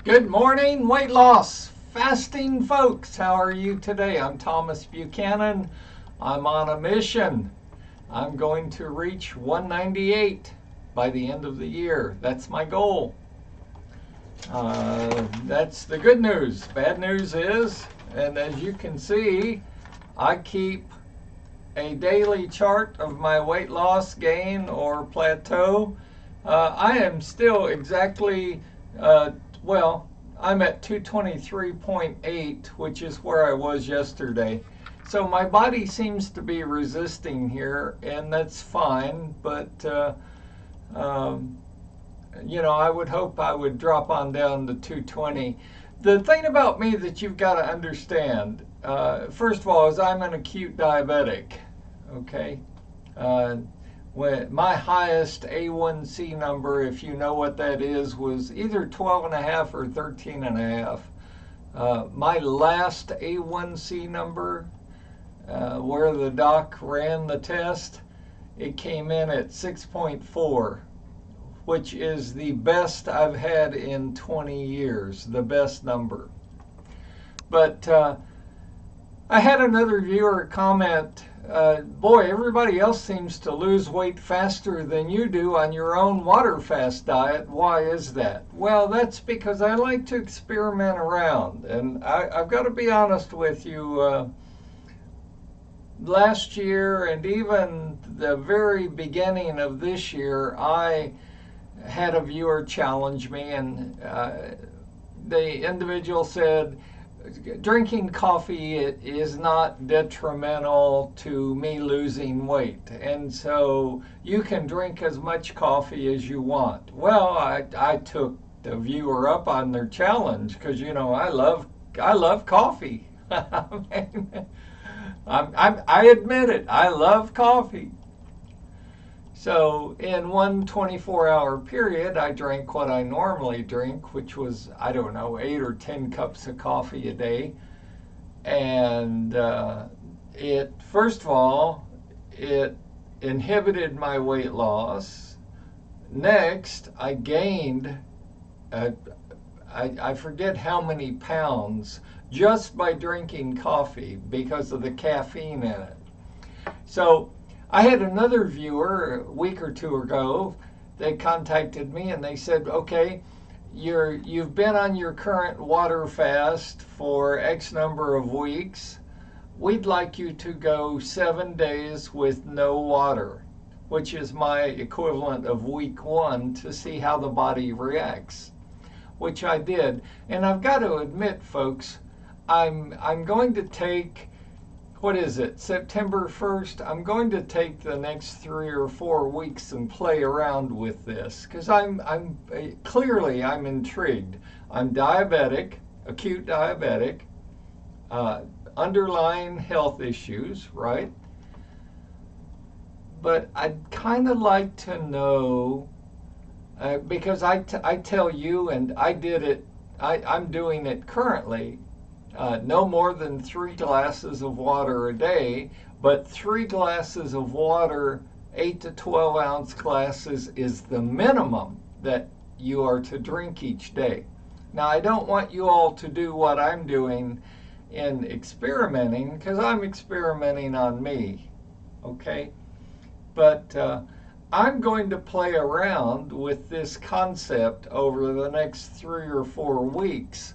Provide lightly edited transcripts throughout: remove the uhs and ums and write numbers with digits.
Good morning, weight loss fasting folks. How are you today? I'm Thomas Buchanan. I'm on a mission. I'm going to reach 198 by the end of the year. That's my goal. That's the good news. Bad news is, and as you can see, I keep a daily chart of my weight loss, gain, or plateau. I am still exactly, well, I'm at 223.8, which is where I was yesterday. So my body seems to be resisting here, and that's fine, but um, I would hope I would drop on down to 220. The thing about me that you've got to understand, first of all, is I'm an acute diabetic. Okay, when my highest A1C number, if you know what that is, was either 12 and a half or 13 and a half. My last A1C number, where the doc ran the test, it came in at 6.4, which is the best I've had in 20 years, the best number. But I had another viewer comment, boy, everybody else seems to lose weight faster than you do on your own water fast diet. Why is that? Well, that's because I like to experiment around. And I've got to be honest with you, last year and even the very beginning of this year, I had a viewer challenge me, and the individual said, drinking coffee is not detrimental to me losing weight, and so you can drink as much coffee as you want. Well, I took the viewer up on their challenge because I love coffee. I admit it. I love coffee. So in one 24-hour period, I drank what I normally drink, which was, I don't know, 8 or 10 cups of coffee a day. And first of all, it inhibited my weight loss. Next, I gained, I forget how many pounds just by drinking coffee because of the caffeine in it. So I had another viewer a week or two ago. They contacted me and they said, okay, you've been on your current water fast for X number of weeks. We'd like you to go 7 days with no water, which is my equivalent of week 1, to see how the body reacts, which I did. And I've got to admit, folks, I'm going to take, what is it, September 1st? I'm going to take the next 3 or 4 weeks and play around with this because I'm clearly I'm intrigued. I'm diabetic, acute diabetic, underlying health issues, right? But I'd kind of like to know, because I tell you, and I did it, I'm doing it currently, no more than 3 glasses of water a day, but 3 glasses of water, 8 to 12 ounce glasses, is the minimum that you are to drink each day. Now, I don't want you all to do what I'm doing in experimenting, because I'm experimenting on me, okay? But I'm going to play around with this concept over the next 3 or 4 weeks.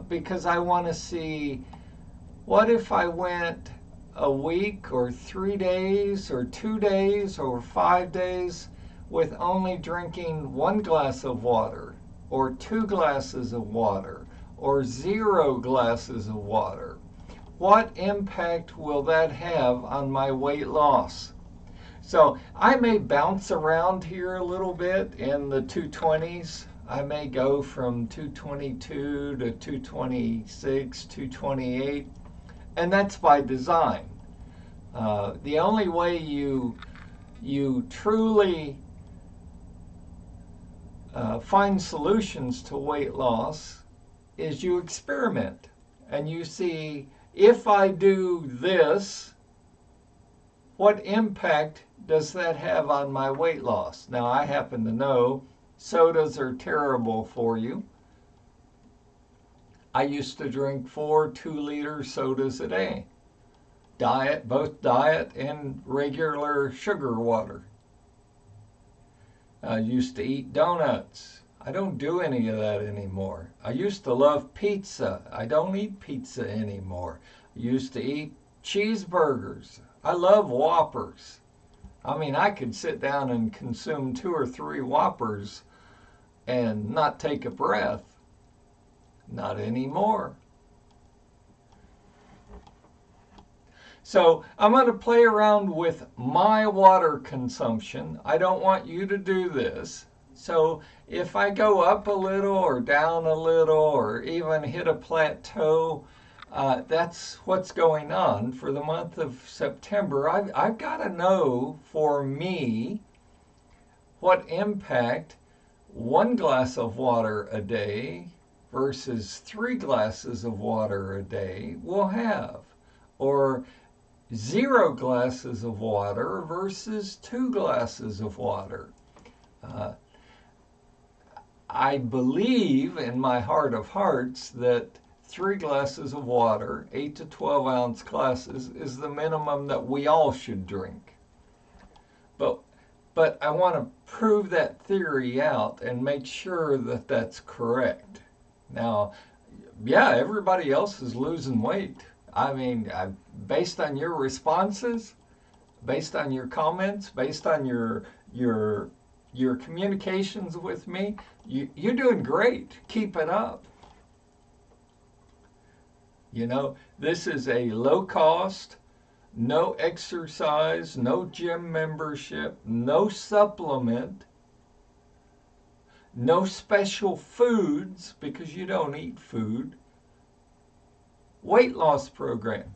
Because I want to see, what if I went a week or 3 days or 2 days or 5 days with only drinking 1 glass of water or 2 glasses of water or 0 glasses of water? What impact will that have on my weight loss? So I may bounce around here a little bit in the 220s. I may go from 222 to 226, 228, and that's by design. The only way you truly find solutions to weight loss is you experiment and you see, if I do this, what impact does that have on my weight loss? Now, I happen to know sodas are terrible for you. I used to drink 4 2-liter sodas a day. Diet, both diet and regular sugar water. I used to eat donuts. I don't do any of that anymore. I used to love pizza. I don't eat pizza anymore. I used to eat cheeseburgers. I love Whoppers. I mean, I could sit down and consume 2 or 3 Whoppers and not take a breath. Not anymore. So I'm going to play around with my water consumption. I don't want you to do this. So if I go up a little or down a little or even hit a plateau, that's what's going on for the month of September. I've got to know for me what impact 1 glass of water a day versus 3 glasses of water a day will have, or 0 glasses of water versus 2 glasses of water. I believe in my heart of hearts that 3 glasses of water, 8 to 12 ounce glasses, is the minimum that we all should drink. But I want to prove that theory out and make sure that that's correct. Now, yeah, everybody else is losing weight. I mean, based on your responses, based on your comments, based on your communications with me, you're doing great. Keep it up. You know, this is a low cost, no exercise, no gym membership, no supplement, no special foods because you don't eat food. Weight loss program.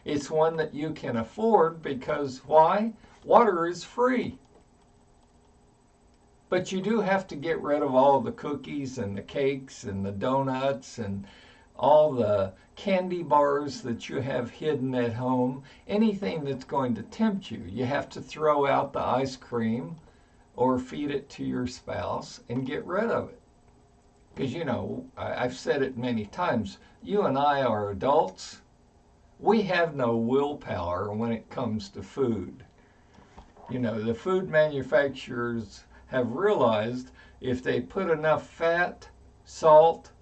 It's one that you can afford because why? Water is free. But you do have to get rid of all the cookies and the cakes and the donuts and all the candy bars that you have hidden at home. Anything that's going to tempt you. You have to throw out the ice cream or feed it to your spouse and get rid of it. Because, you know, I've said it many times, you and I are adults. We have no willpower when it comes to food. You know, the food manufacturers have realized if they put enough fat, salt,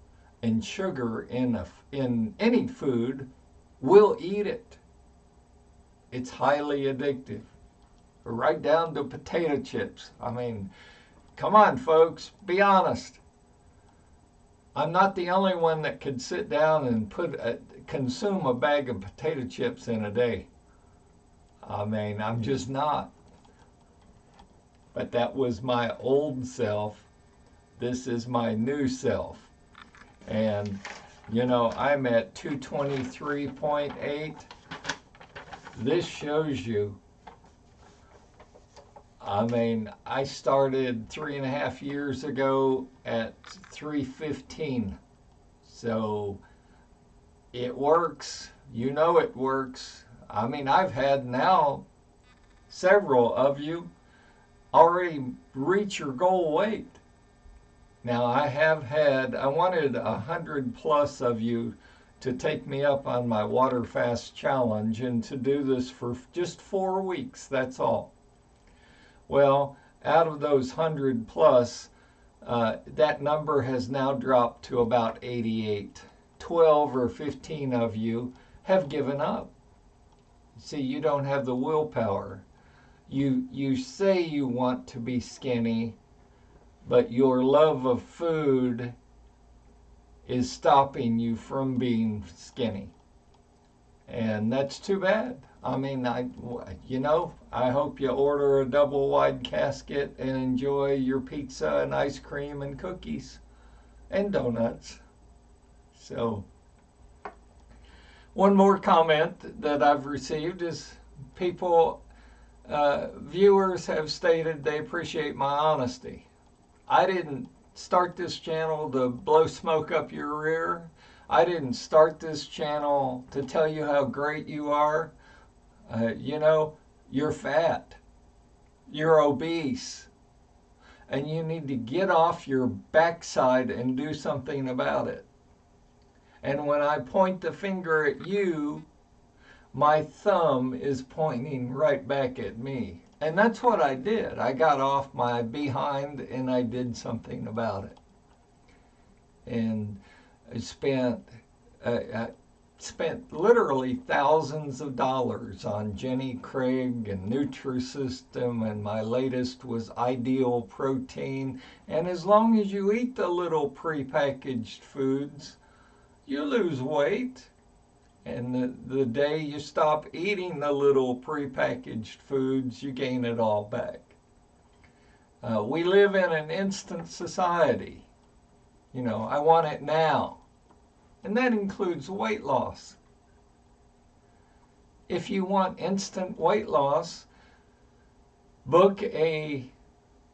and sugar in any food, we'll eat it. It's highly addictive. Right down to potato chips. I mean, come on, folks, be honest. I'm not the only one that could sit down and consume a bag of potato chips in a day. I mean, I'm just not. But that was my old self. This is my new self. And, you know, I'm at 223.8. This shows you. I mean, I started 3.5 years ago at 315. So it works. You know it works. I mean, I've had now several of you already reach your goal weight. Now I wanted 100 plus of you to take me up on my water fast challenge and to do this for just 4 weeks, that's all. Well, out of those 100 plus, that number has now dropped to about 88. 12 or 15 of you have given up. See, you don't have the willpower. You say you want to be skinny, but your love of food is stopping you from being skinny. And that's too bad. I mean, I hope you order a double wide casket and enjoy your pizza and ice cream and cookies and donuts. So, one more comment that I've received is viewers have stated they appreciate my honesty. I didn't start this channel to blow smoke up your rear. I didn't start this channel to tell you how great you are. You're fat. You're obese. And you need to get off your backside and do something about it. And when I point the finger at you, my thumb is pointing right back at me. And that's what I did. I got off my behind and I did something about it. And I spent literally thousands of dollars on Jenny Craig and Nutrisystem, and my latest was Ideal Protein. And as long as you eat the little prepackaged foods, you lose weight. And the day you stop eating the little prepackaged foods, you gain it all back. We live in an instant society. You know, I want it now. And that includes weight loss. If you want instant weight loss, book an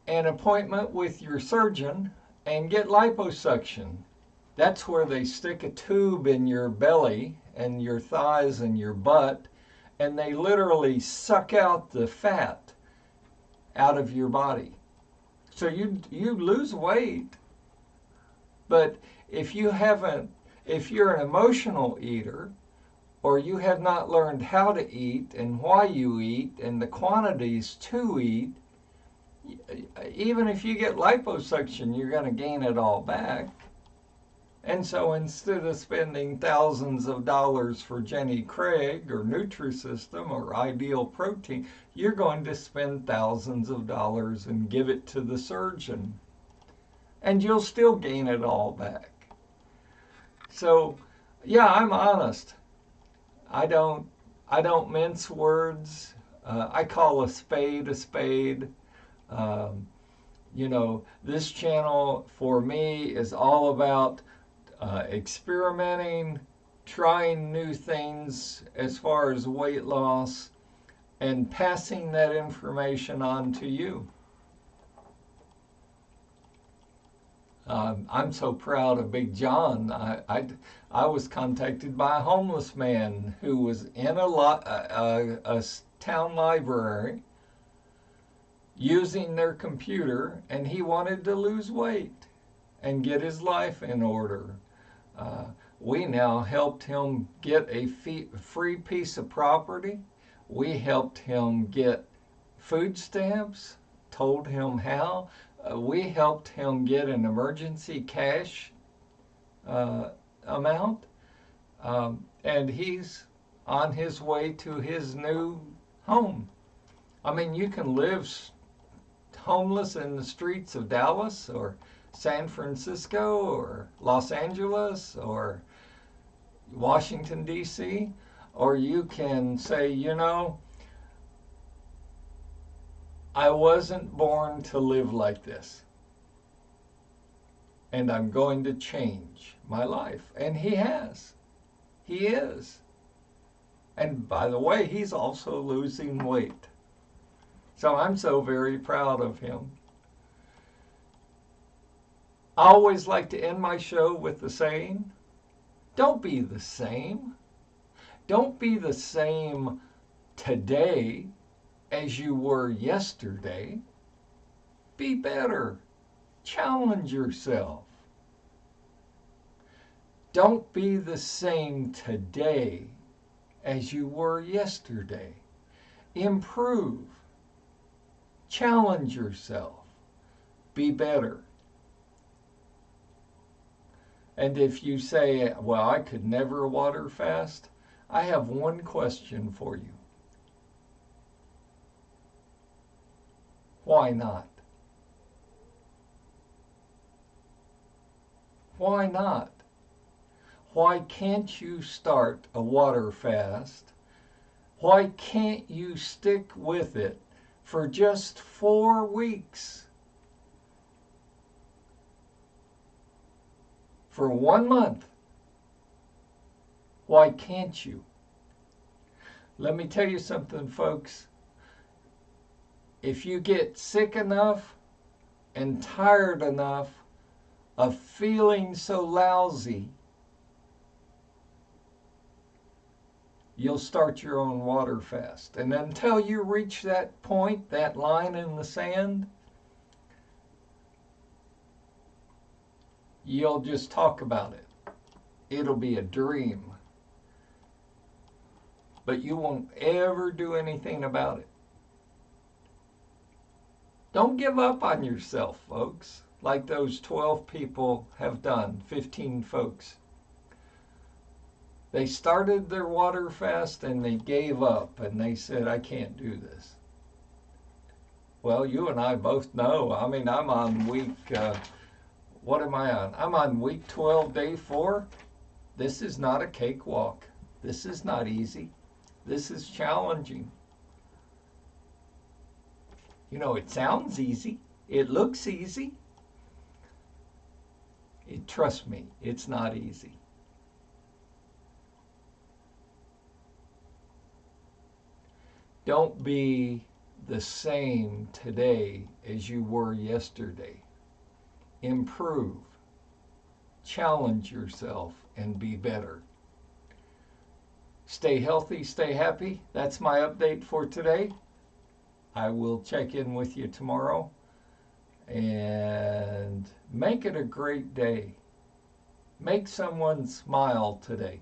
appointment with your surgeon and get liposuction. That's where they stick a tube in your belly and your thighs and your butt, and they literally suck out the fat out of your body. So you lose weight, but if you're an emotional eater, or you have not learned how to eat and why you eat and the quantities to eat, even if you get liposuction, you're going to gain it all back. And so instead of spending thousands of dollars for Jenny Craig or Nutrisystem or Ideal Protein, you're going to spend thousands of dollars and give it to the surgeon. And you'll still gain it all back. So, yeah, I'm honest. I don't mince words. I call a spade a spade. You know, this channel for me is all about experimenting, trying new things as far as weight loss, and passing that information on to you. I'm so proud of Big John. I was contacted by a homeless man who was in a town library using their computer, and he wanted to lose weight and get his life in order. We now helped him get a free piece of property. We helped him get food stamps, told him how. We helped him get an emergency cash amount. And he's on his way to his new home. I mean, you can live homeless in the streets of Dallas or San Francisco or Los Angeles or Washington, D.C., or you can say, you know, I wasn't born to live like this, and I'm going to change my life. And he has. He is. And by the way, he's also losing weight. So I'm so very proud of him. I always like to end my show with the saying, don't be the same. Don't be the same today as you were yesterday. Be better. Challenge yourself. Don't be the same today as you were yesterday. Improve. Challenge yourself. Be better. And if you say, well, I could never water fast, I have one question for you. Why not? Why not? Why can't you start a water fast? Why can't you stick with it for just 4 weeks? For 1 month. Why can't you? Let me tell you something, folks. If you get sick enough and tired enough of feeling so lousy, you'll start your own water fast. And until you reach that point, that line in the sand, you'll just talk about it. it'll be a dream. But you won't ever do anything about it. Don't give up on yourself, folks, like those 12 people have done, 15 folks. They started their water fast and they gave up and they said, I can't do this. Well, you and I both know. I mean, I'm on week, what am I on? I'm on week 12, day 4. This is not a cakewalk. This is not easy. This is challenging. You know, it sounds easy. It looks easy. Trust me, it's not easy. Don't be the same today as you were yesterday. Improve, challenge yourself, and be better. Stay healthy, stay happy. That's my update for today. I will check in with you tomorrow, and make it a great day. Make someone smile today.